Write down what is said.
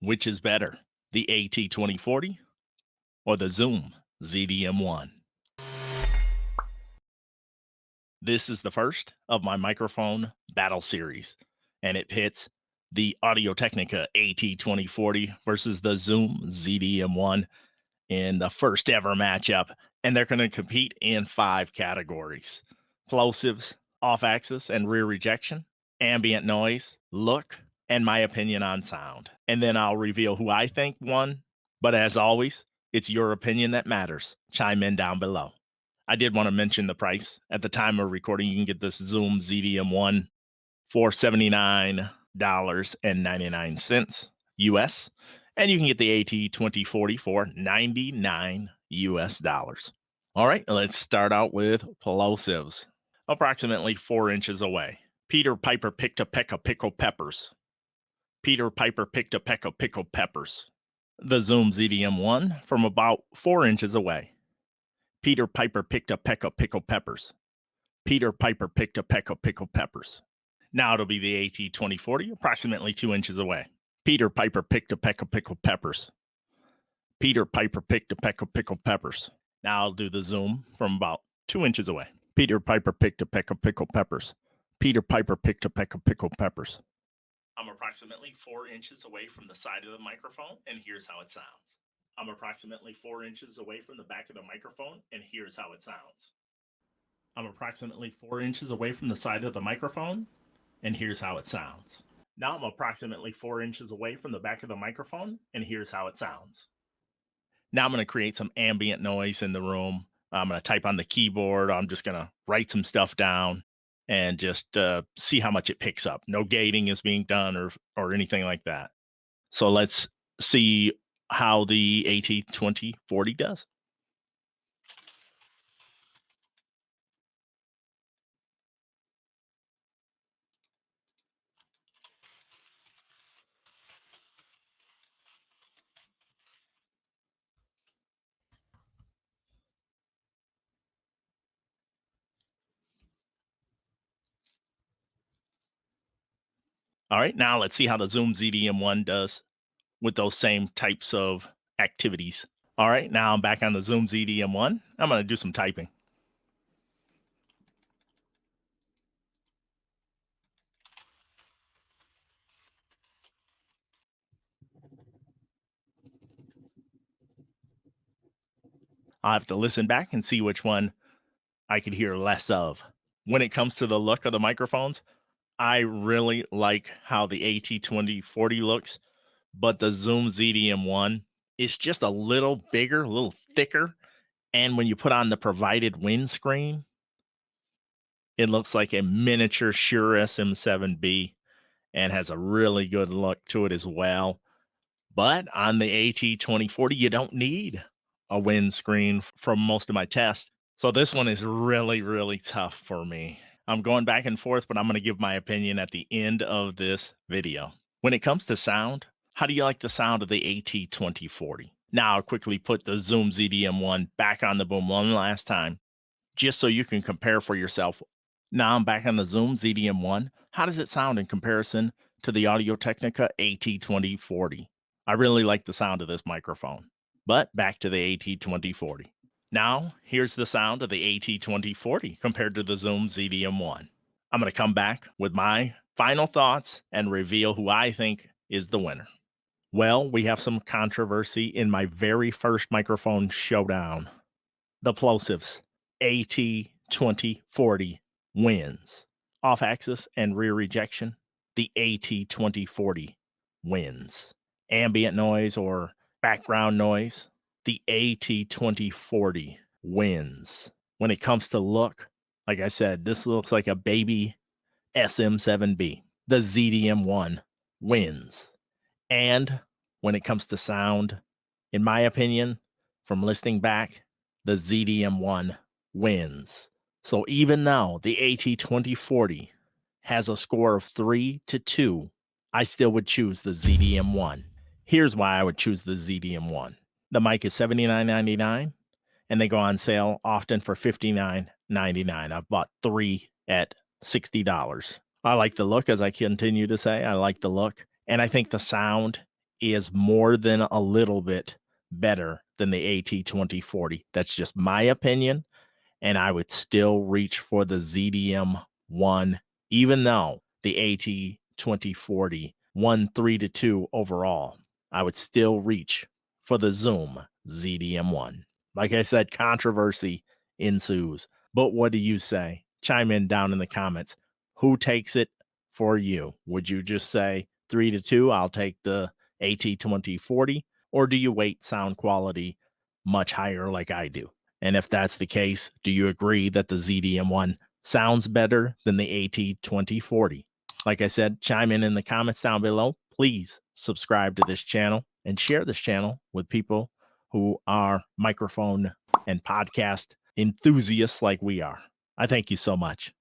Which is better, the AT2040 or the Zoom ZDM-1? This is the first of my microphone battle series, and it pits the Audio-Technica AT2040 versus the Zoom ZDM-1 in the first ever matchup, and they're going to compete in 5 categories: plosives, off-axis and rear rejection, ambient noise, look, and my opinion on sound. And then I'll reveal who I think won. But as always, it's your opinion that matters. Chime in down below. I did want to mention the price. At the time of recording, you can get this Zoom ZDM-1 for $79.99 US, and you can get the AT2040 for $99 US. All right, let's start out with plosives. Approximately 4 inches away. Peter Piper picked a peck of pickled peppers. Peter Piper picked a peck of pickled peppers. The Zoom ZDM-1 from about 4 inches away. Peter Piper picked a peck of pickled peppers. Peter Piper picked a peck of pickled peppers. Now it'll be the AT2040, approximately 2 inches away. Peter Piper picked a peck of pickled peppers. Peter Piper picked a peck of pickled peppers. Now I'll do the Zoom from about 2 inches away. Peter Piper picked a peck of pickled peppers. Peter Piper picked a peck of pickled peppers. I'm approximately 4 inches away from the side of the microphone, and here's how it sounds. I'm approximately 4 inches away from the back of the microphone, and here's how it sounds. I'm approximately 4 inches away from the side of the microphone, and here's how it sounds. Now I'm approximately 4 inches away from the back of the microphone, and here's how it sounds. Now I'm going to create some ambient noise in the room. I'm going to type on the keyboard. I'm just going to write some stuff down and just see how much it picks up. No gating is being done or anything like that. So let's see how the AT2040 does. All right, now let's see how the Zoom ZDM-1 does with those same types of activities. All right, now I'm back on the Zoom ZDM-1. I'm going to do some typing. I'll have to listen back and see which one I could hear less of. When it comes to the look of the microphones, I really like how the AT2040 looks, but the Zoom ZDM-1 is just a little bigger, a little thicker. And when you put on the provided windscreen, it looks like a miniature Shure SM7B and has a really good look to it as well. But on the AT2040, you don't need a windscreen from most of my tests. So this one is really, really tough for me. I'm going back and forth, but I'm going to give my opinion at the end of this video. When it comes to sound, how do you like the sound of the AT2040? Now I'll quickly put the Zoom ZDM-1 back on the boom one last time, just so you can compare for yourself. Now I'm back on the Zoom ZDM-1. How does it sound in comparison to the Audio-Technica AT2040? I really like the sound of this microphone. But back to the AT2040. Now, here's the sound of the AT2040 compared to the Zoom ZDM-1. I'm going to come back with my final thoughts and reveal who I think is the winner. Well, we have some controversy in my very first microphone showdown. The Plosives AT2040 wins. Off-axis and rear rejection, the AT2040 wins. Ambient noise or background noise, the AT2040 wins. When it comes to look, like I said, this looks like a baby SM7B. The ZDM-1 wins. And when it comes to sound, in my opinion, from listening back, the ZDM-1 wins. So even though the AT2040 has a score of 3-2, I still would choose the ZDM-1. Here's why I would choose the ZDM-1. The mic is $79.99, and they go on sale often for $59.99. I've bought 3 at $60. I like the look, as I continue to say. I like the look, and I think the sound is more than a little bit better than the AT2040. That's just my opinion. And I would still reach for the ZDM-1, even though the AT2040 won 3-2 overall. I would still reach for the Zoom ZDM-1. Like I said, controversy ensues. But what do you say? Chime in down in the comments. Who takes it for you? Would you just say 3-2, I'll take the AT2040? Or do you weight sound quality much higher like I do? And if that's the case, do you agree that the ZDM-1 sounds better than the AT2040? Like I said, chime in the comments down below. Please subscribe to this channel and share this channel with people who are microphone and podcast enthusiasts like we are. I thank you so much.